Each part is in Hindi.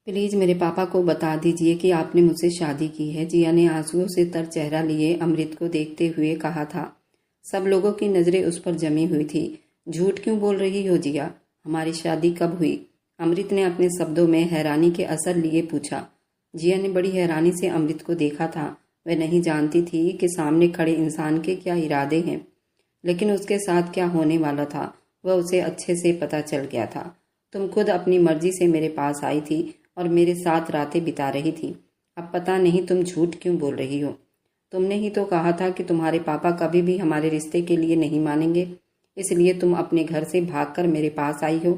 प्लीज़ मेरे पापा को बता दीजिए कि आपने मुझसे शादी की है, जिया ने आंसुओं से तर चेहरा लिए अमृत को देखते हुए कहा था। सब लोगों की नज़रें उस पर जमी हुई थी। झूठ क्यों बोल रही हो जिया? हमारी शादी कब हुई? अमृत ने अपने शब्दों में हैरानी के असर लिए पूछा। जिया ने बड़ी हैरानी से अमृत को देखा था। वह नहीं जानती थी कि सामने खड़े इंसान के क्या इरादे हैं, लेकिन उसके साथ क्या होने वाला था वह उसे अच्छे से पता चल गया था। तुम खुद अपनी मर्जी से मेरे पास आई थी और मेरे साथ रातें बिता रही थी। अब पता नहीं तुम झूठ क्यों बोल रही हो। तुमने ही तो कहा था कि तुम्हारे पापा कभी भी हमारे रिश्ते के लिए नहीं मानेंगे, इसलिए तुम अपने घर से भागकर मेरे पास आई हो।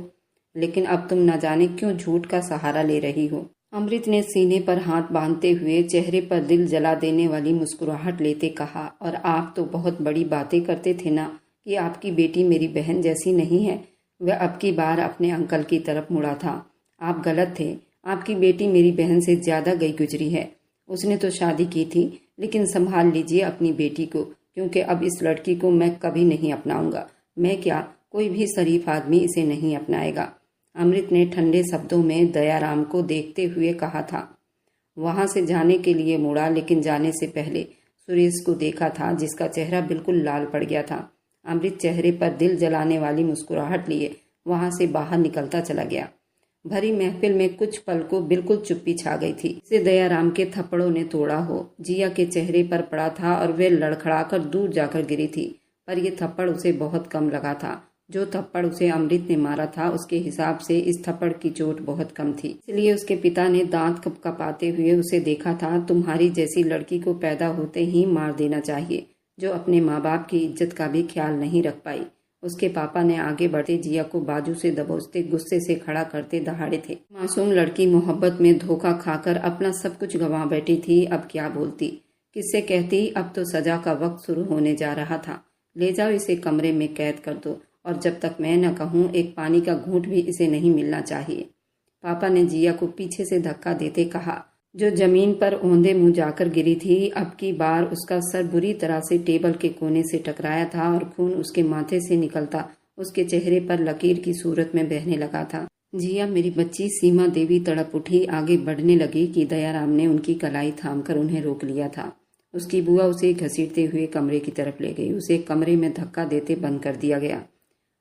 लेकिन अब तुम न जाने क्यों झूठ का सहारा ले रही हो। अमृत ने सीने पर हाथ बांधते हुए चेहरे पर दिल जला देने वाली मुस्कुराहट लेते कहा, और आप तो बहुत बड़ी बातें करते थे ना कि आपकी बेटी मेरी बहन जैसी नहीं है। वह अब की बार अपने अंकल की तरफ मुड़ा था। आप गलत थे। आपकी बेटी मेरी बहन से ज़्यादा गई गुजरी है। उसने तो शादी की थी, लेकिन संभाल लीजिए अपनी बेटी को, क्योंकि अब इस लड़की को मैं कभी नहीं अपनाऊंगा। मैं क्या, कोई भी शरीफ आदमी इसे नहीं अपनाएगा। अमृत ने ठंडे शब्दों में दयाराम को देखते हुए कहा था। वहां से जाने के लिए मुड़ा, लेकिन जाने से पहले सुरेश को देखा था, जिसका चेहरा बिल्कुल लाल पड़ गया था। अमृत चेहरे पर दिल जलाने वाली मुस्कुराहट लिए वहां से बाहर निकलता चला गया। भरी महफिल में कुछ पल को बिल्कुल चुप्पी छा गई थी। इसे दयाराम के थप्पड़ों ने तोड़ा हो। जिया के चेहरे पर पड़ा था और वह लड़खड़ाकर दूर जाकर गिरी थी, पर यह थप्पड़ उसे बहुत कम लगा था। जो थप्पड़ उसे अमृत ने मारा था, उसके हिसाब से इस थप्पड़ की चोट बहुत कम थी। इसलिए उसके पिता ने दांत कपकपाते हुए उसे देखा था। तुम्हारी जैसी लड़की को पैदा होते ही मार देना चाहिए, जो अपने माँ बाप की इज्जत का भी ख्याल नहीं रख पाई। उसके पापा ने आगे बढ़ते जिया को बाजू से दबोचते गुस्से से खड़ा करते दहाड़े थे। मासूम लड़की मोहब्बत में धोखा खाकर अपना सब कुछ गंवा बैठी थी। अब क्या बोलती, किससे कहती? अब तो सजा का वक्त शुरू होने जा रहा था। ले जाओ इसे कमरे में कैद कर दो, और जब तक मैं न कहूँ एक पानी का घूंट भी इसे नहीं मिलना चाहिए। पापा ने जिया को पीछे से धक्का देते कहा, जो जमीन पर औंधे मुंह जाकर गिरी थी। अब की बार उसका सर बुरी तरह से टेबल के कोने से टकराया था और खून उसके माथे से निकलता उसके चेहरे पर लकीर की सूरत में बहने लगा था। जिया मेरी बच्ची, सीमा देवी तड़प उठी। आगे बढ़ने लगी कि दयाराम ने उनकी कलाई थामकर उन्हें रोक लिया था। उसकी बुआ उसे घसीटते हुए कमरे की तरफ ले गई। उसे कमरे में धक्का देते बंद कर दिया गया।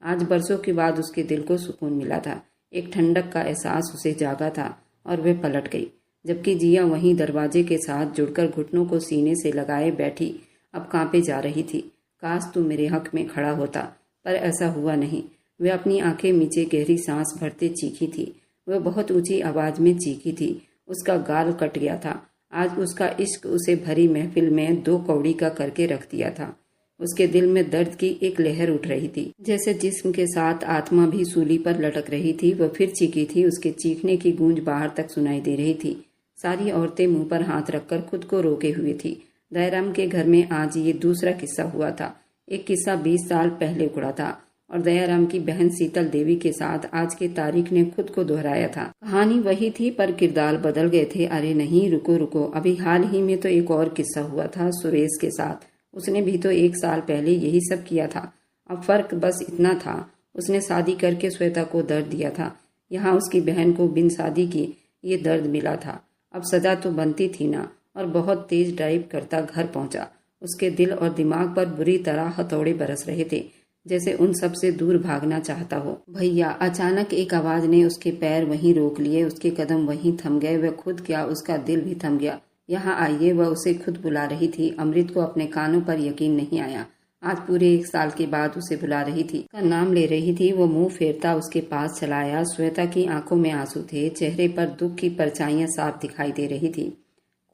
आज बरसों के बाद उसके दिल को सुकून मिला था। एक ठंडक का एहसास उसे जागा था और वह पलट गई, जबकि जिया वहीं दरवाजे के साथ जुड़कर घुटनों को सीने से लगाए बैठी अब कांपे जा रही थी। काश तू मेरे हक में खड़ा होता, पर ऐसा हुआ नहीं। वह अपनी आंखें मीचे गहरी सांस भरते चीखी थी। वह बहुत ऊंची आवाज में चीखी थी। उसका गाल कट गया था। आज उसका इश्क उसे भरी महफिल में दो कौड़ी का करके रख दिया था। उसके दिल में दर्द की एक लहर उठ रही थी, जैसे जिस्म के साथ आत्मा भी सूली पर लटक रही थी। वह फिर चीखी थी। उसके चीखने की गूंज बाहर तक सुनाई दे रही थी। सारी औरतें मुंह पर हाथ रखकर खुद को रोके हुए थी। दयाराम के घर में आज ये दूसरा किस्सा हुआ था। एक किस्सा 20 साल पहले उकड़ा था और दयाराम की बहन शीतल देवी के साथ आज के तारीख ने खुद को दोहराया था। कहानी वही थी, पर किरदार बदल गए थे। अरे नहीं, रुको रुको, अभी हाल ही में तो एक और किस्सा हुआ था सुरेश के साथ। उसने भी तो 1 साल पहले यही सब किया था। अब फर्क बस इतना था, उसने शादी करके श्वेता को दर्द दिया था। यहाँ उसकी बहन को बिन शादी की ये दर्द मिला था। अब सजा तो बनती थी ना। और बहुत तेज ड्राइव करता घर पहुंचा। उसके दिल और दिमाग पर बुरी तरह हथौड़े बरस रहे थे, जैसे उन सब से दूर भागना चाहता हो। भैया, अचानक एक आवाज ने उसके पैर वहीं रोक लिए। उसके कदम वहीं थम गए। वह खुद क्या, उसका दिल भी थम गया। यहाँ आइए, वह उसे खुद बुला रही थी। अमृत को अपने कानों पर यकीन नहीं आया। आज पूरे 1 साल के बाद उसे बुला रही थी, उसका नाम ले रही थी। वो मुंह फेरता उसके पास चला आया। श्वेता की आंखों में आंसू थे, चेहरे पर दुख की परछाइयां साफ दिखाई दे रही थी।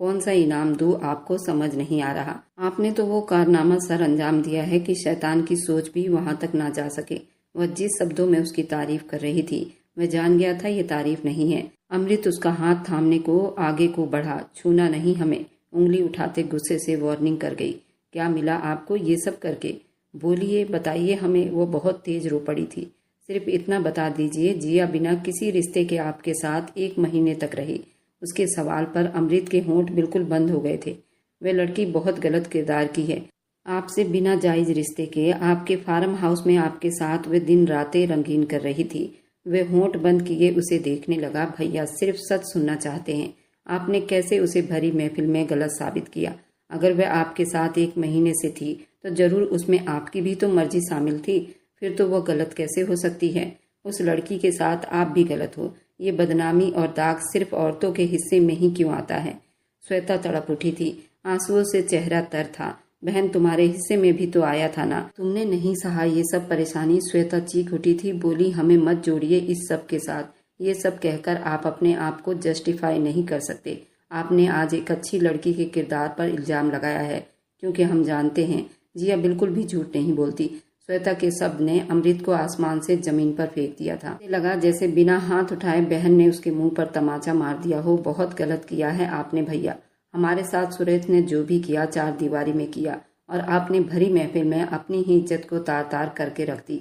कौन सा इनाम दूं आपको, समझ नहीं आ रहा। आपने तो वो कारनामा सर अंजाम दिया है कि शैतान की सोच भी वहां तक ना जा सके। वह जिस शब्दों में उसकी तारीफ कर रही थी, वह जान गया था ये तारीफ नहीं है। अमृत उसका हाथ थामने को आगे को बढ़ा। छूना नहीं हमें, उंगली उठाते गुस्से से वार्निंग कर गई। क्या मिला आपको ये सब करके? बोलिए, बताइए हमें। वो बहुत तेज रो पड़ी थी। सिर्फ इतना बता दीजिए, जिया बिना किसी रिश्ते के आपके साथ 1 महीने तक रही। उसके सवाल पर अमृत के होंठ बिल्कुल बंद हो गए थे। वह लड़की बहुत गलत किरदार की है। आपसे बिना जायज रिश्ते के आपके फार्म हाउस में आपके साथ वह दिन रातें रंगीन कर रही थी। वे होंठ बंद किए उसे देखने लगा। भैया सिर्फ सच सुनना चाहते हैं। आपने कैसे उसे भरी महफिल में गलत साबित किया? अगर वह आपके साथ 1 महीने से थी तो जरूर उसमें आपकी भी तो मर्जी शामिल थी। फिर तो वह गलत कैसे हो सकती है? उस लड़की के साथ आप भी गलत हो। ये बदनामी और दाग सिर्फ औरतों के हिस्से में ही क्यों आता है? श्वेता तड़प उठी थी। आंसुओं से चेहरा तर था। बहन, तुम्हारे हिस्से में भी तो आया था ना? तुमने नहीं सहा ये सब परेशानी? श्वेता चीख उठी थी। बोली, हमें मत जोड़िए इस सब के साथ। ये सब कहकर आप अपने आप को जस्टिफाई नहीं कर सकते। आपने आज एक अच्छी लड़की के किरदार पर इल्जाम लगाया है, क्योंकि हम जानते हैं जिया बिल्कुल भी झूठ नहीं बोलती। श्वेता के शब्द ने अमृत को आसमान से जमीन पर फेंक दिया था। उसे लगा जैसे बिना हाथ उठाए बहन ने उसके मुंह पर तमाचा मार दिया हो। बहुत गलत किया है आपने भैया। हमारे साथ सुरेश ने जो भी किया 4 दीवारी में किया, और आपने भरी महफिल में अपनी ही इज्जत को तार तार करके रख दी।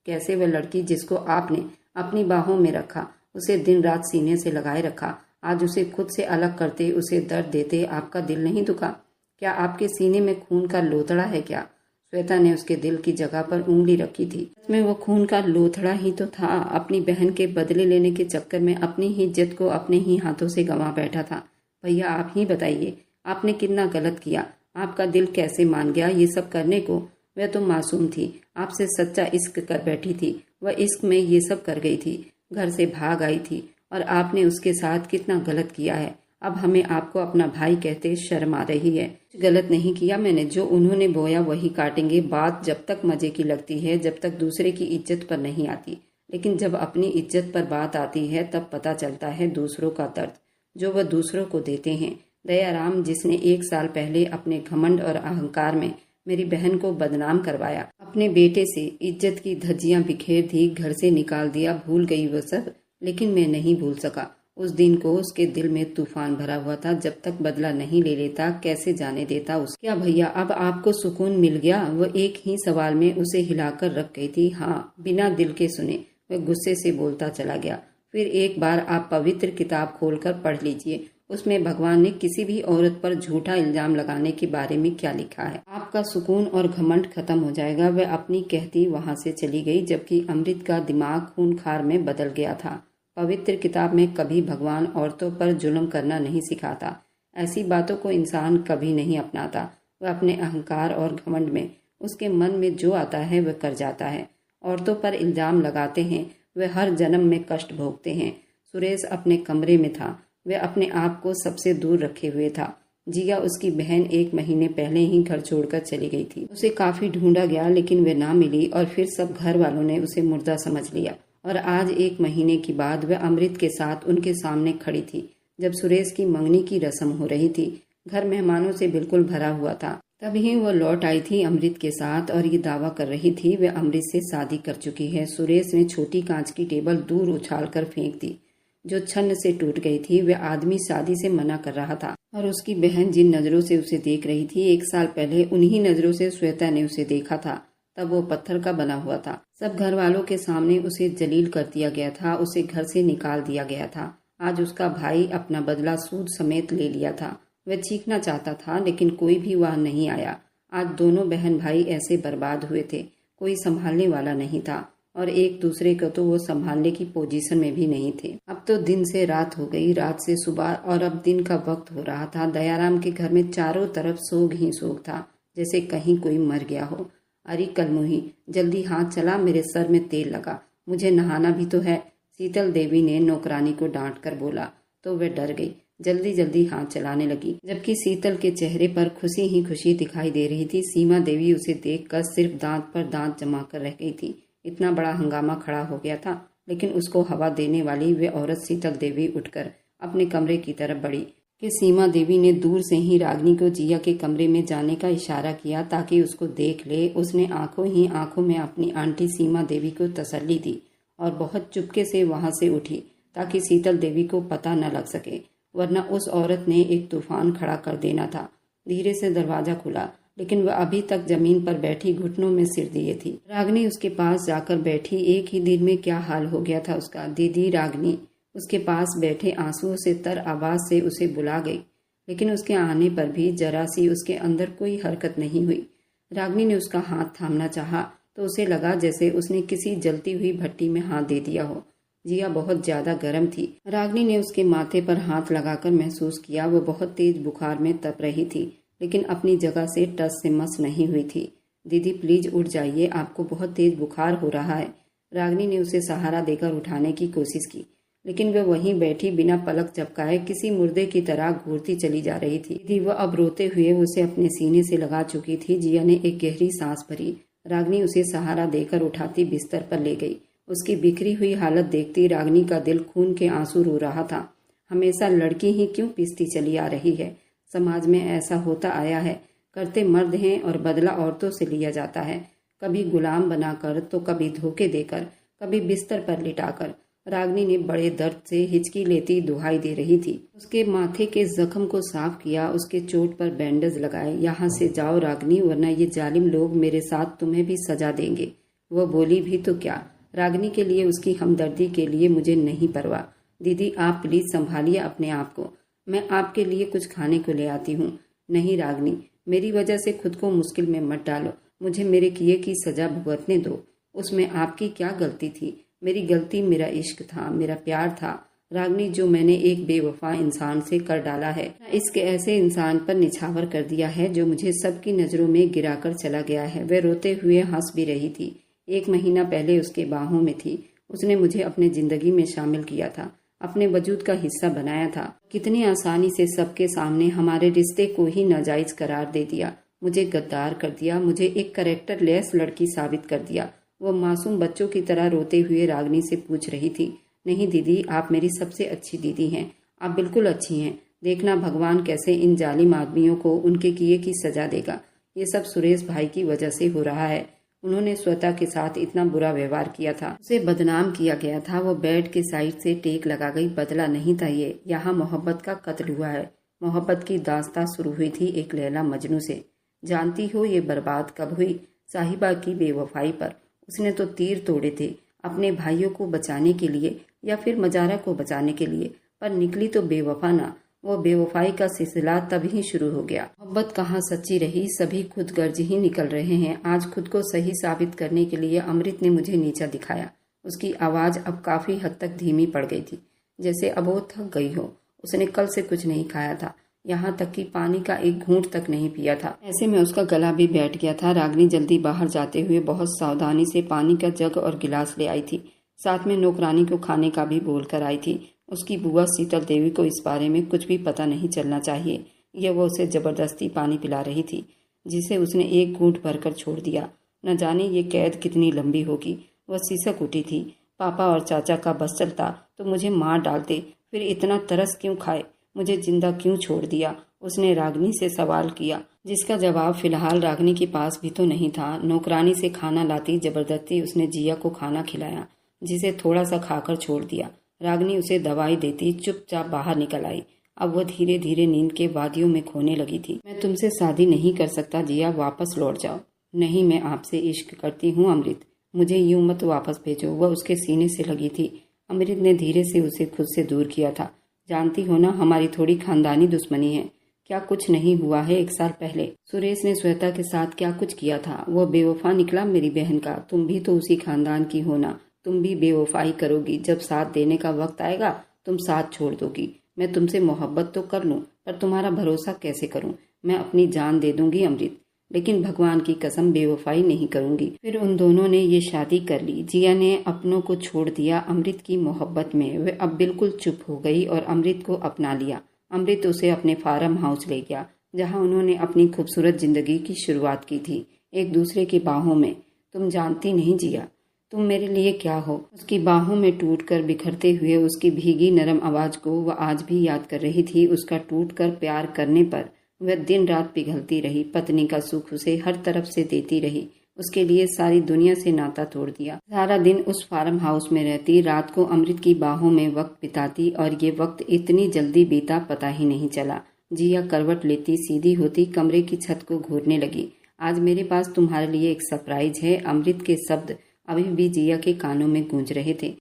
कैसे वह लड़की जिसको आपने अपनी बाहों में रखा, उसे दिन रात सीने से लगाए रखा, आज उसे खुद से अलग करते, उसे दर्द देते आपका दिल नहीं दुखा? क्या आपके सीने में खून का लोथड़ा है क्या? श्वेता ने उसके दिल की जगह पर उंगली रखी थी। इसमें वो खून का लोथड़ा ही तो था। अपनी बहन के बदले लेने के चक्कर में अपनी ही इज्जत को अपने ही हाथों से गंवा बैठा था। भैया आप ही बताइए, आपने कितना गलत किया? आपका दिल कैसे मान गया ये सब करने को? वह तो मासूम थी, आपसे सच्चा इश्क कर बैठी थी। वह इश्क में ये सब कर गई थी, घर से भाग आई थी, और आपने उसके साथ कितना गलत किया है। अब हमें आपको अपना भाई कहते शर्म आ रही है। गलत नहीं किया मैंने। जो उन्होंने बोया वही काटेंगे। बात जब तक मजे की लगती है, जब तक दूसरे की इज्जत पर नहीं आती, लेकिन जब अपनी इज्जत पर बात आती है तब पता चलता है दूसरों का दर्द, जो वह दूसरों को देते हैं। दयाराम, जिसने 1 साल पहले अपने घमंड और अहंकार में मेरी बहन को बदनाम करवाया, अपने बेटे से इज्जत की धज्जियां बिखेर दी, घर से निकाल दिया, भूल गई वो सब। लेकिन मैं नहीं भूल सका उस दिन को। उसके दिल में तूफान भरा हुआ था। जब तक बदला नहीं ले लेता कैसे जाने देता उस। क्या भैया अब आपको सुकून मिल गया? वह एक ही सवाल में उसे हिलाकर रख गई थी। हाँ, बिना दिल के सुने वह गुस्से से बोलता चला गया। फिर एक बार आप पवित्र किताब खोलकर पढ़ लीजिए। उसमें भगवान ने किसी भी औरत पर झूठा इल्जाम लगाने के बारे में क्या लिखा है। आपका सुकून और घमंड खत्म हो जाएगा। वह अपनी कहती वहां से चली गई, जबकि अमृत का दिमाग खूनखार में बदल गया था। पवित्र किताब में कभी भगवान औरतों पर जुल्म करना नहीं सिखाता। ऐसी बातों को इंसान कभी नहीं अपनाता। वह अपने अहंकार और घमंड में उसके मन में जो आता है वह कर जाता है। औरतों पर इल्जाम लगाते हैं, वे हर जन्म में कष्ट भोगते हैं। सुरेश अपने कमरे में था। वह अपने आप को सबसे दूर रखे हुए था। जिया, उसकी बहन, 1 महीने पहले ही घर छोड़कर चली गई थी। उसे काफी ढूंढा गया, लेकिन वह ना मिली, और फिर सब घर वालों ने उसे मुर्दा समझ लिया। और आज 1 महीने के बाद वह अमृत के साथ उनके सामने खड़ी थी, जब सुरेश की मंगनी की रस्म हो रही थी। घर मेहमानों से बिल्कुल भरा हुआ था। तभी वह लौट आई थी अमृत के साथ, और ये दावा कर रही थी वह अमृत से शादी कर चुकी है। सुरेश ने छोटी कांच की टेबल दूर उछालकर फेंक दी, जो छन्न से टूट गई थी। वह आदमी शादी से मना कर रहा था, और उसकी बहन जिन नजरों से उसे देख रही थी, 1 साल पहले उन्हीं नजरों से श्वेता ने उसे देखा था। तब वो पत्थर का बना हुआ था। सब घर वालों के सामने उसे जलील कर दिया गया था। उसे घर से निकाल दिया गया था। आज उसका भाई अपना बदला सूद समेत ले लिया था। वह चीखना चाहता था, लेकिन कोई भी वहां नहीं आया। आज दोनों बहन भाई ऐसे बर्बाद हुए थे, कोई संभालने वाला नहीं था, और एक दूसरे को तो वो संभालने की पोजीशन में भी नहीं थे। अब तो दिन से रात हो गई, रात से सुबह, और अब दिन का वक्त हो रहा था। दयाराम के घर में चारों तरफ सोग ही सोग था, जैसे कहीं कोई मर गया हो। अरे कलमुही, जल्दी हाथ चला, मेरे सर में तेल लगा, मुझे नहाना भी तो है। शीतल देवी ने नौकरानी को डांट कर बोला, तो वह डर गई। जल्दी जल्दी हाथ चलाने लगी, जबकि शीतल के चेहरे पर खुशी ही खुशी दिखाई दे रही थी। सीमा देवी उसे देखकर सिर्फ दांत पर दांत जमा कर रह गई थी। इतना बड़ा हंगामा खड़ा हो गया था, लेकिन उसको हवा देने वाली वे औरत शीतल देवी उठकर अपने कमरे की तरफ बढ़ी कि सीमा देवी ने दूर से ही रागिनी को जिया के कमरे में जाने का इशारा किया ताकि उसको देख ले। उसने आंखों ही आंखों में अपनी आंटी सीमा देवी को तसल्ली दी और बहुत चुपके से वहां से उठी ताकि शीतल देवी को पता न लग सके, वरना उस औरत ने एक तूफान खड़ा कर देना था। धीरे से दरवाजा खुला, लेकिन वह अभी तक जमीन पर बैठी घुटनों में सिर दिए थी। रागिनी उसके पास जाकर बैठी। एक ही दिन में क्या हाल हो गया था उसका। दीदी रागिनी उसके पास बैठे आंसुओं से तर आवाज से उसे बुला गई, लेकिन उसके आने पर भी जरा सी उसके अंदर कोई हरकत नहीं हुई। रागिनी ने उसका हाथ थामना चाहा तो उसे लगा जैसे उसने किसी जलती हुई भट्टी में हाथ दे दिया हो। जिया बहुत ज्यादा गर्म थी। रागिनी ने उसके माथे पर हाथ लगाकर महसूस किया। वो बहुत तेज बुखार में तप रही थी, लेकिन अपनी जगह से टस से मस नहीं हुई थी। दीदी प्लीज उठ जाइए, आपको बहुत तेज बुखार हो रहा है। रागिनी ने उसे सहारा देकर उठाने की कोशिश की, लेकिन वह वहीं बैठी बिना पलक झपकाए किसी मुर्दे की तरह घूरती चली जा रही थी। दीदी वह अब रोते हुए उसे अपने सीने से लगा चुकी थी। जिया ने एक गहरी सांस भरी। रागिनी उसे सहारा देकर उठाती बिस्तर पर ले गई। उसकी बिखरी हुई हालत देखती रागिनी का दिल खून के आंसू रो रहा था। हमेशा लड़की ही क्यों पिसती चली आ रही है? समाज में ऐसा होता आया है, करते मर्द हैं और बदला औरतों से लिया जाता है, कभी गुलाम बनाकर तो कभी धोखे देकर, कभी बिस्तर पर लिटाकर। रागिनी ने बड़े दर्द से हिचकी लेती दुहाई दे रही थी। उसके माथे के जख्म को साफ किया, उसके चोट पर बैंडेज लगाए। यहाँ से जाओ रागिनी, वरना ये जालिम लोग मेरे साथ तुम्हें भी सजा देंगे। वह बोली भी तो क्या। रागिनी के लिए, उसकी हमदर्दी के लिए मुझे नहीं परवाह। दीदी आप प्लीज संभालिए अपने आप को, मैं आपके लिए कुछ खाने को ले आती हूँ। नहीं रागिनी, मेरी वजह से खुद को मुश्किल में मत डालो। मुझे मेरे किए की सजा भुगतने दो। उसमें आपकी क्या गलती थी? मेरी गलती मेरा इश्क था, मेरा प्यार था रागिनी, जो मैंने एक बेवफा इंसान से कर डाला है। इश्क ऐसे इंसान पर निछावर कर दिया है जो मुझे सबकी नजरों में गिराकर चला गया है। वह रोते हुए हंस भी रही थी। 1 महीना पहले उसके बाहों में थी। उसने मुझे अपने जिंदगी में शामिल किया था, अपने वजूद का हिस्सा बनाया था। कितनी आसानी से सबके सामने हमारे रिश्ते को ही नाजायज करार दे दिया। मुझे गद्दार कर दिया, मुझे एक कैरेक्टर लेस लड़की साबित कर दिया। वह मासूम बच्चों की तरह रोते हुए रागिनी से पूछ रही थी। नहीं दीदी, आप मेरी सबसे अच्छी दीदी हैं, आप बिल्कुल अच्छी हैं। देखना भगवान कैसे इन जालिम आदमियों को उनके किए की सजा देगा। ये सब सुरेश भाई की वजह से हो रहा है। उन्होंने श्वेता के साथ इतना बुरा व्यवहार किया था, उसे बदनाम किया गया था। वो बेड के साइड से टेक लगा गई। बदला नहीं था ये, यहाँ मोहब्बत का कत्ल हुआ है। मोहब्बत की दास्तां शुरू हुई थी एक लैला मजनू से। जानती हो ये बर्बाद कब हुई? साहिबा की बेवफाई पर। उसने तो तीर तोड़े थे अपने भाइयों को बचाने के लिए या फिर मजारा को बचाने के लिए, पर निकली तो बेवफा ना। वो बेवफाई का सिलसिला तभी शुरू हो गया। मोहब्बत कहाँ सच्ची रही, सभी खुद गर्ज ही निकल रहे हैं। आज खुद को सही साबित करने के लिए अमृत ने मुझे नीचा दिखाया। उसकी आवाज अब काफी हद तक धीमी पड़ गई थी, जैसे अब वो थक गई हो। उसने कल से कुछ नहीं खाया था, यहाँ तक कि पानी का एक घूंट तक नहीं पिया था। ऐसे में उसका गला भी बैठ गया था। रागिनी जल्दी बाहर जाते हुए बहुत सावधानी से पानी का जग और गिलास ले आई थी। साथ में नौकरानी को खाने का भी बोल कर आई थी। उसकी बुआ शीतल देवी को इस बारे में कुछ भी पता नहीं चलना चाहिए। यह वो उसे जबरदस्ती पानी पिला रही थी, जिसे उसने एक घूंट भरकर छोड़ दिया। न जाने ये कैद कितनी लंबी होगी। वह सिसक उठी थी। पापा और चाचा का बस चलता तो मुझे मार डालते, फिर इतना तरस क्यों खाए, मुझे जिंदा क्यों छोड़ दिया? उसने रागिनी से सवाल किया, जिसका जवाब फिलहाल रागिनी के पास भी तो नहीं था। नौकरानी से खाना लाती जबरदस्ती उसने जिया को खाना खिलाया, जिसे थोड़ा सा खाकर छोड़ दिया। रागिनी उसे दवाई देती चुपचाप बाहर निकल आई। अब वह धीरे धीरे नींद के वादियों में खोने लगी थी। मैं तुमसे शादी नहीं कर सकता जिया, वापस लौट जाओ। नहीं, मैं आपसे इश्क करती हूँ अमृत, मुझे यूं मत वापस भेजो। वह उसके सीने से लगी थी। अमृत ने धीरे से उसे खुद से दूर किया था। जानती हो ना, हमारी थोड़ी खानदानी दुश्मनी है। क्या कुछ नहीं हुआ है 1 साल पहले सुरेश ने श्वेता के साथ क्या कुछ किया था? वो बेवफा निकला मेरी बहन का। तुम भी तो उसी खानदान की हो ना, तुम भी बेवफाई करोगी। जब साथ देने का वक्त आएगा तुम साथ छोड़ दोगी। मैं तुमसे मोहब्बत तो कर लूं, पर तुम्हारा भरोसा कैसे करूं? मैं अपनी जान दे दूंगी अमृत, लेकिन भगवान की कसम बेवफाई नहीं करूंगी। फिर उन दोनों ने ये शादी कर ली। जिया ने अपनों को छोड़ दिया अमृत की मोहब्बत में। वह अब बिल्कुल चुप हो गई और अमृत को अपना लिया। अमृत उसे अपने फार्म हाउस ले गया, जहां उन्होंने अपनी खूबसूरत जिंदगी की शुरुआत की थी, एक दूसरे की बाहों में। तुम जानती नहीं जिया, तुम मेरे लिए क्या हो। उसकी बाहों में टूटकर बिखरते हुए उसकी भीगी नरम आवाज को वह आज भी याद कर रही थी। उसका टूटकर प्यार करने पर वह दिन रात पिघलती रही। पत्नी का सुख उसे हर तरफ से देती रही। उसके लिए सारी दुनिया से नाता तोड़ दिया। सारा दिन उस फार्म हाउस में रहती, रात को अमृत की बाहों में वक्त बिताती, और ये वक्त इतनी जल्दी बीता पता ही नहीं चला। जिया करवट लेती, सीधी होती, कमरे की छत को घूरने लगी। आज मेरे पास तुम्हारे लिए एक सरप्राइज है। अमृत के शब्द अभी भी जिया के कानों में गूंज रहे थे।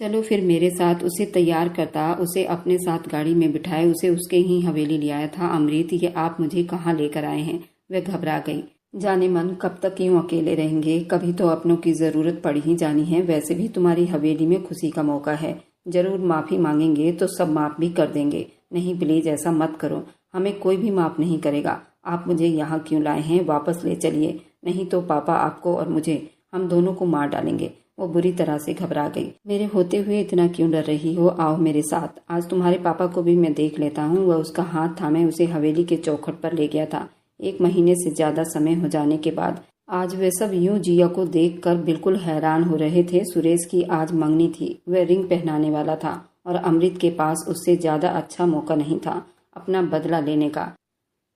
चलो फिर मेरे साथ। उसे तैयार करता, उसे अपने साथ गाड़ी में बिठाए, उसे उसके ही हवेली ले आया था। अमृत, ये आप मुझे कहाँ लेकर आए हैं? वह घबरा गई। जाने मन कब तक यूं अकेले रहेंगे, कभी तो अपनों की ज़रूरत पड़ ही जानी है। वैसे भी तुम्हारी हवेली में खुशी का मौका है, ज़रूर माफ़ी मांगेंगे तो सब माफ़ भी कर देंगे। नहीं प्लीज़ ऐसा मत करो, हमें कोई भी माफ़ नहीं करेगा। आप मुझे यहाँ क्यों लाए हैं, वापस ले चलिए, नहीं तो पापा आपको और मुझे, हम दोनों को मार डालेंगे। वो बुरी तरह से घबरा गई। मेरे होते हुए इतना क्यों डर रही हो, आओ मेरे साथ, आज तुम्हारे पापा को भी मैं देख लेता हूँ। वह उसका हाथ थामे उसे हवेली के चौखट पर ले गया था। 1 महीने से ज्यादा समय हो जाने के बाद आज वे सब यूं जिया को देखकर बिल्कुल हैरान हो रहे थे। सुरेश की आज मंगनी थी, वह रिंग पहनाने वाला था और अमृत के पास उससे ज्यादा अच्छा मौका नहीं था अपना बदला लेने का।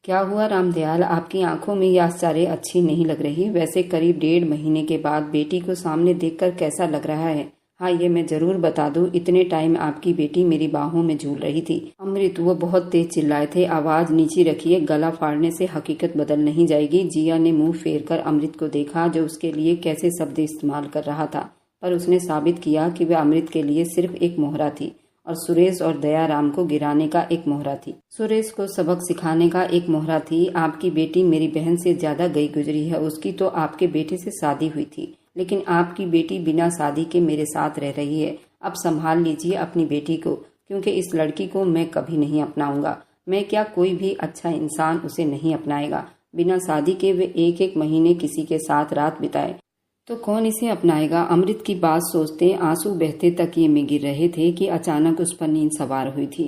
क्या हुआ रामदयाल, आपकी आंखों में यह आश्चर्य अच्छी नहीं लग रही। वैसे करीब 1.5 महीने के बाद बेटी को सामने देखकर कैसा लग रहा है। हाँ ये मैं जरूर बता दूं, इतने टाइम आपकी बेटी मेरी बाहों में झूल रही थी। अमृत वो बहुत तेज चिल्लाए थे। आवाज नीची रखिए, गला फाड़ने से हकीकत बदल नहीं जाएगी। जिया ने मुंह फेर कर अमृत को देखा जो उसके लिए कैसे शब्द इस्तेमाल कर रहा था, पर उसने साबित किया कि वह अमृत के लिए सिर्फ एक मोहरा थी और सुरेश और दयाराम को गिराने का एक मोहरा थी। सुरेश को सबक सिखाने का एक मोहरा थी। आपकी बेटी मेरी बहन से ज्यादा गई गुजरी है, उसकी तो आपके बेटे से शादी हुई थी, लेकिन आपकी बेटी बिना शादी के मेरे साथ रह रही है। अब संभाल लीजिए अपनी बेटी को, क्योंकि इस लड़की को मैं कभी नहीं अपनाऊंगा। मैं क्या, कोई भी अच्छा इंसान उसे नहीं अपनाएगा। बिना शादी के वे 1-1 महीने किसी के साथ रात बिताए तो कौन इसे अपनाएगा। अमृत की बात सोचते आंसू बहते तकिए में गिर रहे थे कि अचानक उस पर नींद सवार हुई थी।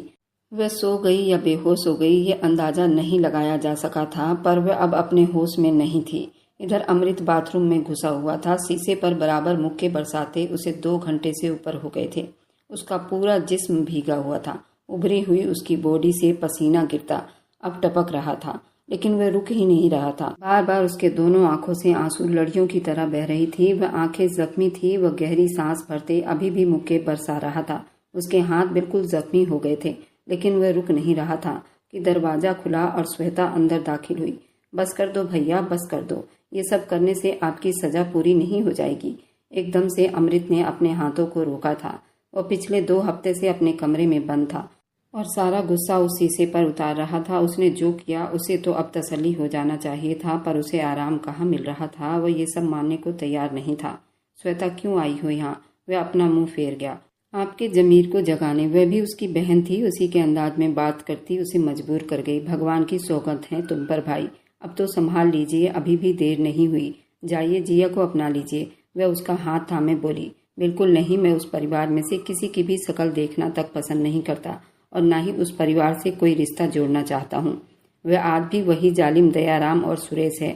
वह सो गई या बेहोश हो गई ये अंदाजा नहीं लगाया जा सका था, पर वह अब अपने होश में नहीं थी। इधर अमृत बाथरूम में घुसा हुआ था। शीशे पर बराबर मुक्के बरसाते उसे 2 घंटे से ऊपर हो गए थे। उसका पूरा जिस्म भीगा हुआ था। उभरी हुई उसकी बॉडी से पसीना गिरता अब टपक रहा था, लेकिन वह रुक ही नहीं रहा था। बार बार उसके दोनों आंखों से आंसू लड़ियों की तरह बह रही थी। वह आंखें जख्मी थी। वह गहरी सांस भरते अभी भी मुक्के बरसा रहा था। उसके हाथ बिल्कुल जख्मी हो गए थे, लेकिन वह रुक नहीं रहा था कि दरवाजा खुला और श्वेता अंदर दाखिल हुई। बस कर दो भैया, बस कर दो, ये सब करने से आपकी सजा पूरी नहीं हो जाएगी। एकदम से अमृत ने अपने हाथों को रोका था। वह पिछले 2 हफ्ते से अपने कमरे में बंद था और सारा गुस्सा उस शीशे पर उतार रहा था। उसने जो किया उसे तो अब तसल्ली हो जाना चाहिए था, पर उसे आराम कहाँ मिल रहा था। वह ये सब मानने को तैयार नहीं था। श्वेता क्यों आई हो यहाँ? वह अपना मुंह फेर गया। आपके जमीर को जगाने, वह भी उसकी बहन थी, उसी के अंदाज में बात करती उसे मजबूर कर गई। भगवान की सौगंध है तुम पर भाई, अब तो संभाल लीजिए, अभी भी देर नहीं हुई। जाइए जिया को अपना लीजिए। वह उसका हाथ थामे बोली, बिल्कुल नहीं, मैं उस परिवार में से किसी की भी शकल देखना तक पसंद नहीं करता और ना ही उस परिवार से कोई रिश्ता जोड़ना चाहता हूँ। वह आज भी वही जालिम दयाराम और सुरेश है,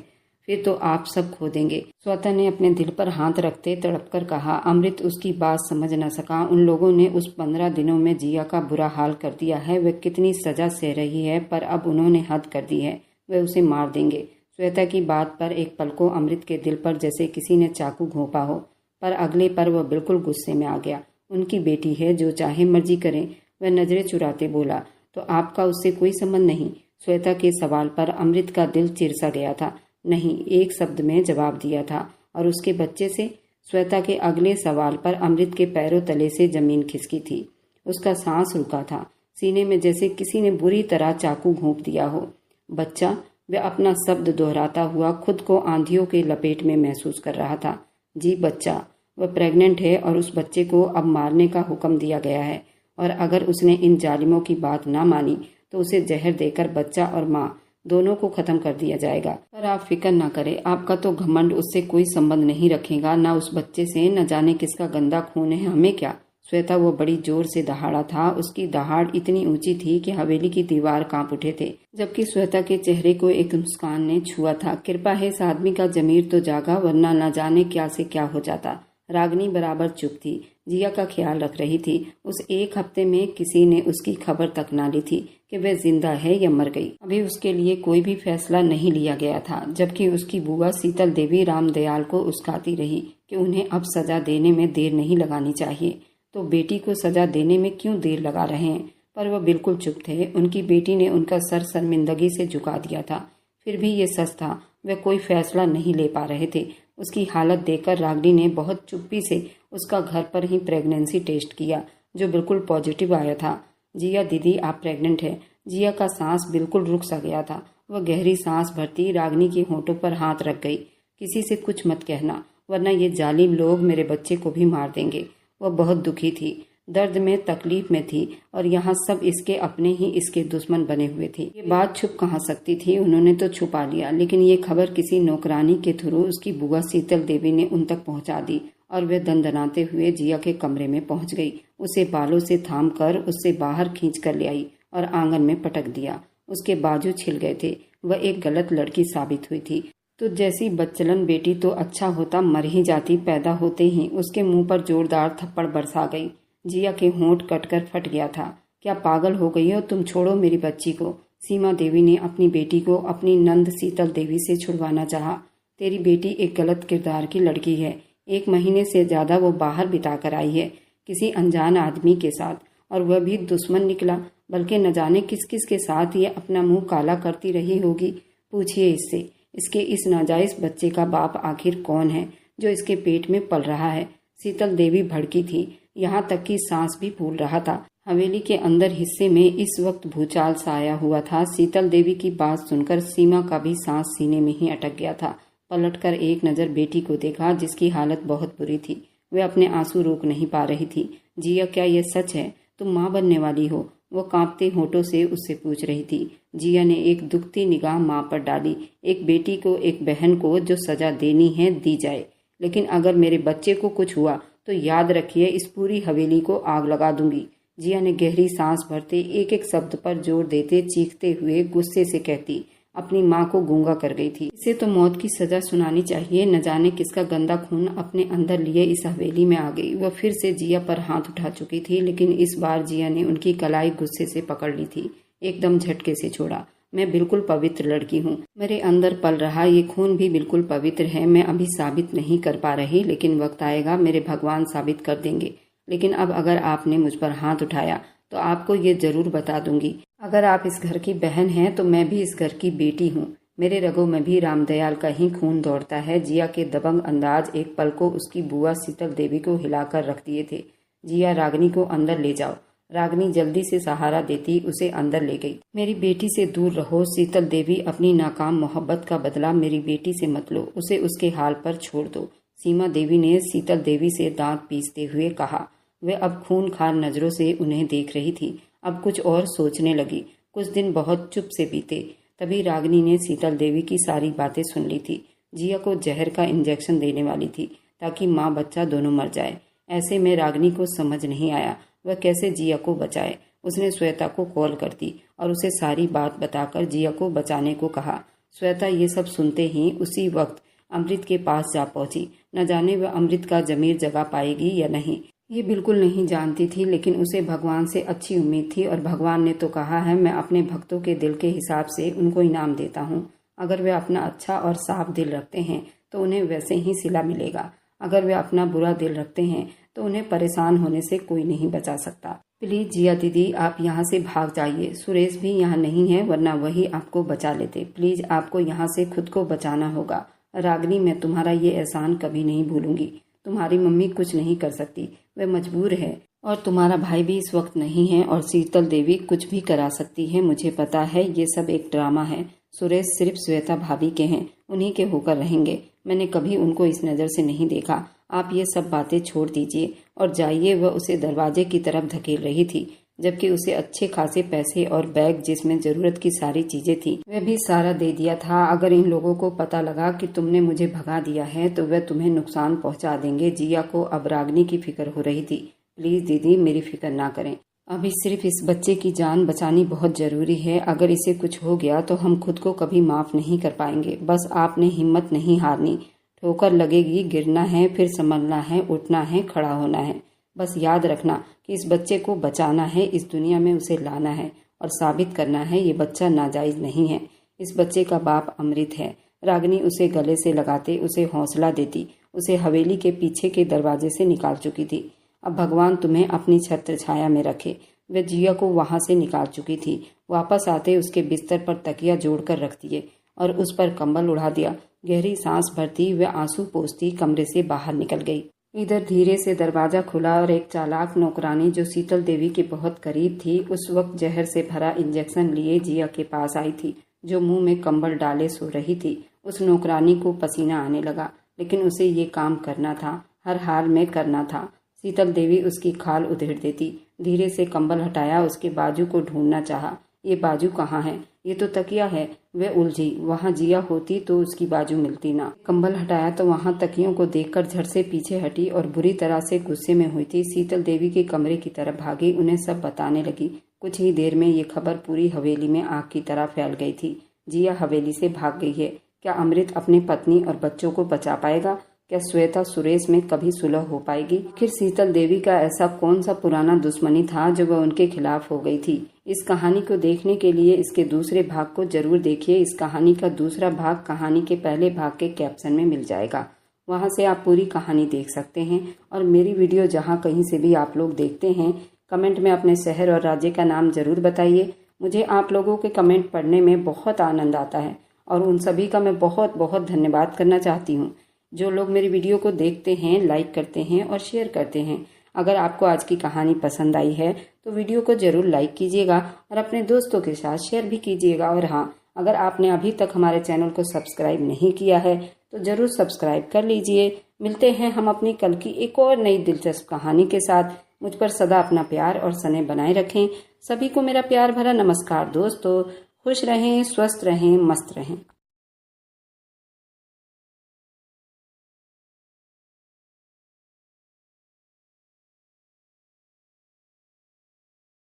फिर तो आप सब खो देंगे। श्वेता ने अपने दिल पर हाथ रखते तड़प कर कहा। अमृत उसकी बात समझ न सका। उन लोगों ने उस 15 दिनों में जिया का बुरा हाल कर दिया है। वह कितनी सजा सह रही है, पर अब उन्होंने हद कर दी है। वह उसे मार देंगे। श्वेता की बात पर एक पल को अमृत के दिल पर जैसे किसी ने चाकू घोंपा हो, पर अगले पर वह बिल्कुल गुस्से में आ गया। उनकी बेटी है, जो चाहे मर्जी करें। वह नजरें चुराते बोला, तो आपका उससे कोई संबंध नहीं? श्वेता के सवाल पर अमृत का दिल चिरसा गया था। नहीं, एक शब्द में जवाब दिया था। और उसके बच्चे से? श्वेता के अगले सवाल पर अमृत के पैरों तले से जमीन खिसकी थी। उसका सांस रुका था, सीने में जैसे किसी ने बुरी तरह चाकू घोंप दिया हो। बच्चा? वह अपना शब्द दोहराता हुआ खुद को आंधियों के लपेट में महसूस कर रहा था। जी बच्चा। वह प्रेग्नेंट है और उस बच्चे को अब मारने का हुक्म दिया गया है, और अगर उसने इन जालिमों की बात ना मानी तो उसे जहर देकर बच्चा और माँ दोनों को खत्म कर दिया जाएगा। पर आप फिक्र ना करें, आपका तो घमंड उससे कोई संबंध नहीं रखेगा, ना उस बच्चे से। न जाने किसका गंदा खून है, हमें क्या? श्वेता वो बड़ी जोर से दहाड़ा था। उसकी दहाड़ इतनी ऊंची थी कि हवेली की दीवार कांप उठे थे, जबकि श्वेता के चेहरे को एक मुस्कान ने छुआ था। कृपा है इस आदमी का जमीर तो जागा, वरना न जाने क्या से क्या हो जाता। रागनी बराबर चुप थी, जिया का ख्याल रख रही थी। उस 1 हफ्ते में किसी ने उसकी खबर तक ना ली थी कि वह जिंदा है या मर गई। अभी उसके लिए कोई भी फैसला नहीं लिया गया था, जबकि उसकी बुआ शीतल देवी रामदयाल को उस्काती रही कि उन्हें अब सजा देने में देर नहीं लगानी चाहिए। तो बेटी को सजा देने में क्यों देर लगा रहे हैं? पर वह बिल्कुल चुप थे। उनकी बेटी ने उनका सर शर्मिंदगी से झुका दिया था। फिर भी ये सच था, वह कोई फैसला नहीं ले पा रहे थे। उसकी हालत देखकर रागनी ने बहुत चुप्पी से उसका घर पर ही प्रेगनेंसी टेस्ट किया, जो बिल्कुल पॉजिटिव आया था। जिया दीदी, आप प्रेग्नेंट है। जिया का सांस बिल्कुल रुक सा गया था वह गहरी सांस भरती रागिनी के होठों पर हाथ रख गई। किसी से कुछ मत कहना, वरना ये जालिम लोग मेरे बच्चे को भी मार देंगे। वह बहुत दुखी थी, दर्द में, तकलीफ में थी, और यहाँ सब इसके अपने ही इसके दुश्मन बने हुए थे। ये बात छुप कहाँ सकती थी, उन्होंने तो छुपा लिया, लेकिन ये खबर किसी नौकरानी के थ्रू उसकी बुआ शीतल देवी ने उन तक पहुँचा दी और वे दंदनाते हुए जिया के कमरे में पहुँच गई। उसे बालों से थाम कर उससे बाहर खींच कर ले आई और आंगन में पटक दिया। उसके बाजू छिल गए थे। वह एक गलत लड़की साबित हुई थी। तो जैसी बच्चलन बेटी तो अच्छा होता मर ही जाती। पैदा होते ही उसके मुंह पर जोरदार थप्पड़ बरसा गई। जिया के होंठ कटकर फट गया था। क्या पागल हो गई हो तुम? छोड़ो मेरी बच्ची को। सीमा देवी ने अपनी बेटी को अपनी नंद शीतल देवी से छुड़वाना चाहा। तेरी बेटी एक गलत किरदार की लड़की है। 1 महीने से ज्यादा वो बाहर बिता कर आई है किसी अनजान आदमी के साथ, और वह भी दुश्मन निकला। बल्कि न जाने किस किस के साथ ये अपना मुंह काला करती रही होगी। पूछिए इससे, इसके इस नाजायज बच्चे का बाप आखिर कौन है जो इसके पेट में पल रहा है? शीतल देवी भड़की थी, यहाँ तक कि सांस भी फूल रहा था। हवेली के अंदर हिस्से में इस वक्त भूचाल सा आया हुआ था। शीतल देवी की बात सुनकर सीमा का भी सांस सीने में ही अटक गया था। पलटकर एक नज़र बेटी को देखा, जिसकी हालत बहुत बुरी थी। वे अपने आंसू रोक नहीं पा रही थी। जिया, क्या ये सच है? तुम माँ बनने वाली हो? वो कांपते होठों से उससे पूछ रही थी। जिया ने एक दुखती निगाह माँ पर डाली। एक बेटी को, एक बहन को जो सजा देनी है दी जाए, लेकिन अगर मेरे बच्चे को कुछ हुआ तो याद रखिए इस पूरी हवेली को आग लगा दूंगी। जिया ने गहरी सांस भरते, एक एक शब्द पर जोर देते, चीखते हुए गुस्से से कहती, अपनी माँ को गूंगा कर गई थी। इसे तो मौत की सजा सुनानी चाहिए। न जाने किसका गंदा खून अपने अंदर लिए इस हवेली में आ गई। वह फिर से जिया पर हाथ उठा चुकी थी, लेकिन इस बार जिया ने उनकी कलाई गुस्से से पकड़ ली थी। एकदम झटके से छोड़ा। मैं बिल्कुल पवित्र लड़की हूँ। मेरे अंदर पल रहा ये खून भी बिल्कुल पवित्र है। मैं अभी साबित नहीं कर पा रही, लेकिन वक्त आएगा, मेरे भगवान साबित कर देंगे। लेकिन अब अगर आपने मुझ पर हाथ उठाया तो आपको ये जरूर बता दूंगी, अगर आप इस घर की बहन हैं तो मैं भी इस घर की बेटी हूँ। मेरे रगों में भी रामदयाल का ही खून दौड़ता है। जिया के दबंग अंदाज एक पल को उसकी बुआ शीतल देवी को हिलाकर रख दिए थे। जिया, रागिनी को अंदर ले जाओ। रागिनी जल्दी से सहारा देती उसे अंदर ले गई। मेरी बेटी से दूर रहो शीतल देवी, अपनी नाकाम मोहब्बत का बदला मेरी बेटी से मत लो, उसे उसके हाल पर छोड़ दो। सीमा देवी ने शीतल देवी से दांत पीसते हुए कहा। वे अब खूनखार नजरों से उन्हें देख रही थी। अब कुछ और सोचने लगी। कुछ दिन बहुत चुप से बीते। तभी रागिनी ने शीतल देवी की सारी बातें सुन ली थी। जिया को जहर का इंजेक्शन देने वाली थी ताकि माँ बच्चा दोनों मर जाए। ऐसे में रागिनी को समझ नहीं आया वह कैसे जिया को बचाए। उसने श्वेता को कॉल कर दी और उसे सारी बात बताकर जिया को बचाने को कहा। श्वेता ये सब सुनते ही उसी वक्त अमृत के पास जा पहुंची। न जाने वह अमृत का जमीर जगा पाएगी या नहीं, ये बिल्कुल नहीं जानती थी, लेकिन उसे भगवान से अच्छी उम्मीद थी। और भगवान ने तो कहा है, मैं अपने भक्तों के दिल के हिसाब से उनको इनाम देता हूँ। अगर वे अपना अच्छा और साफ दिल रखते हैं तो उन्हें वैसे ही सिला मिलेगा। अगर वे अपना बुरा दिल रखते हैं तो उन्हें परेशान होने से कोई नहीं बचा सकता। प्लीज जिया दीदी, आप यहाँ से भाग जाइए। सुरेश भी यहाँ नहीं है, वरना वही आपको बचा लेते। प्लीज आपको यहाँ से खुद को बचाना होगा। रागिनी, मैं तुम्हारा ये एहसान कभी नहीं भूलूंगी। तुम्हारी मम्मी कुछ नहीं कर सकती, वे मजबूर है, और तुम्हारा भाई भी इस वक्त नहीं है, और शीतल देवी कुछ भी करा सकती है। मुझे पता है ये सब एक ड्रामा है। सुरेश सिर्फ श्वेता भाभी के हैं, उन्हीं के होकर रहेंगे। मैंने कभी उनको इस नज़र से नहीं देखा। आप ये सब बातें छोड़ दीजिए और जाइए। वह उसे दरवाजे की तरफ धकेल रही थी, जबकि उसे अच्छे खासे पैसे और बैग जिसमें जरूरत की सारी चीजें थी वह भी सारा दे दिया था। अगर इन लोगों को पता लगा कि तुमने मुझे भगा दिया है तो वह तुम्हें नुकसान पहुंचा देंगे। जिया को अब रागिनी की फिक्र हो रही थी। प्लीज दीदी, मेरी फिक्र ना करें। अभी सिर्फ इस बच्चे की जान बचानी बहुत जरूरी है। अगर इसे कुछ हो गया तो हम खुद को कभी माफ नहीं कर पाएंगे। बस आपने हिम्मत नहीं हारनी। ठोकर लगेगी, गिरना है, फिर संभलना है, उठना है, खड़ा होना है। बस याद रखना कि इस बच्चे को बचाना है, इस दुनिया में उसे लाना है और साबित करना है ये बच्चा नाजायज नहीं है। इस बच्चे का बाप अमृत है। रागिनी उसे गले से लगाते उसे हौसला देती, उसे हवेली के पीछे के दरवाजे से निकाल चुकी थी। अब भगवान तुम्हें अपनी छत्र छाया में रखे। वह जिया को वहां से निकाल चुकी थी। वापस आते उसके बिस्तर पर तकिया जोड़कर रख दिए और उस पर कंबल उड़ा दिया। गहरी सांस भरती व आंसू पोंछती कमरे से बाहर निकल गई। इधर धीरे से दरवाजा खुला और एक चालाक नौकरानी जो शीतल देवी के बहुत करीब थी, उस वक्त जहर से भरा इंजेक्शन लिए जिया के पास आई थी। जो मुंह में कंबल डाले सो रही थी। उस नौकरानी को पसीना आने लगा, लेकिन उसे ये काम करना था, हर हाल में करना था। शीतल देवी उसकी खाल उधेड़ देती। धीरे से कंबल हटाया, उसके बाजू को ढूंढना चाहा। ये बाजू कहाँ है? ये तो तकिया है। वह उलझी। वहाँ जिया होती तो उसकी बाजू मिलती ना। कंबल हटाया तो वहाँ तकियों को देखकर झट से पीछे हटी और बुरी तरह से गुस्से में हुई थी। शीतल देवी के कमरे की तरफ भागी, उन्हें सब बताने लगी। कुछ ही देर में ये खबर पूरी हवेली में आग की तरह फैल गई थी। जिया हवेली से भाग गई है। क्या अमृत अपनी पत्नी और बच्चों को बचा पाएगा? क्या श्वेता सुरेश में कभी सुलह हो पाएगी? आखिर शीतल देवी का ऐसा कौन सा पुराना दुश्मनी था जो वह उनके खिलाफ हो गई थी? इस कहानी को देखने के लिए इसके दूसरे भाग को जरूर देखिए। इस कहानी का दूसरा भाग कहानी के पहले भाग के कैप्शन में मिल जाएगा, वहां से आप पूरी कहानी देख सकते हैं। और मेरी वीडियो जहां कहीं से भी आप लोग देखते हैं, कमेंट में अपने शहर और राज्य का नाम जरूर बताइए। मुझे आप लोगों के कमेंट पढ़ने में बहुत आनंद आता है और उन सभी का मैं बहुत बहुत धन्यवाद करना चाहती हूँ। जो लोग मेरी वीडियो को देखते हैं, लाइक करते हैं और शेयर करते हैं। अगर आपको आज की कहानी पसंद आई है तो वीडियो को जरूर लाइक कीजिएगा और अपने दोस्तों के साथ शेयर भी कीजिएगा। और हाँ, अगर आपने अभी तक हमारे चैनल को सब्सक्राइब नहीं किया है तो जरूर सब्सक्राइब कर लीजिए। मिलते हैं हम अपनी कल की एक और नई दिलचस्प कहानी के साथ। मुझ पर सदा अपना प्यार और स्नेह बनाए रखें। सभी को मेरा प्यार भरा नमस्कार दोस्तों। खुश रहें, स्वस्थ रहें, मस्त रहें।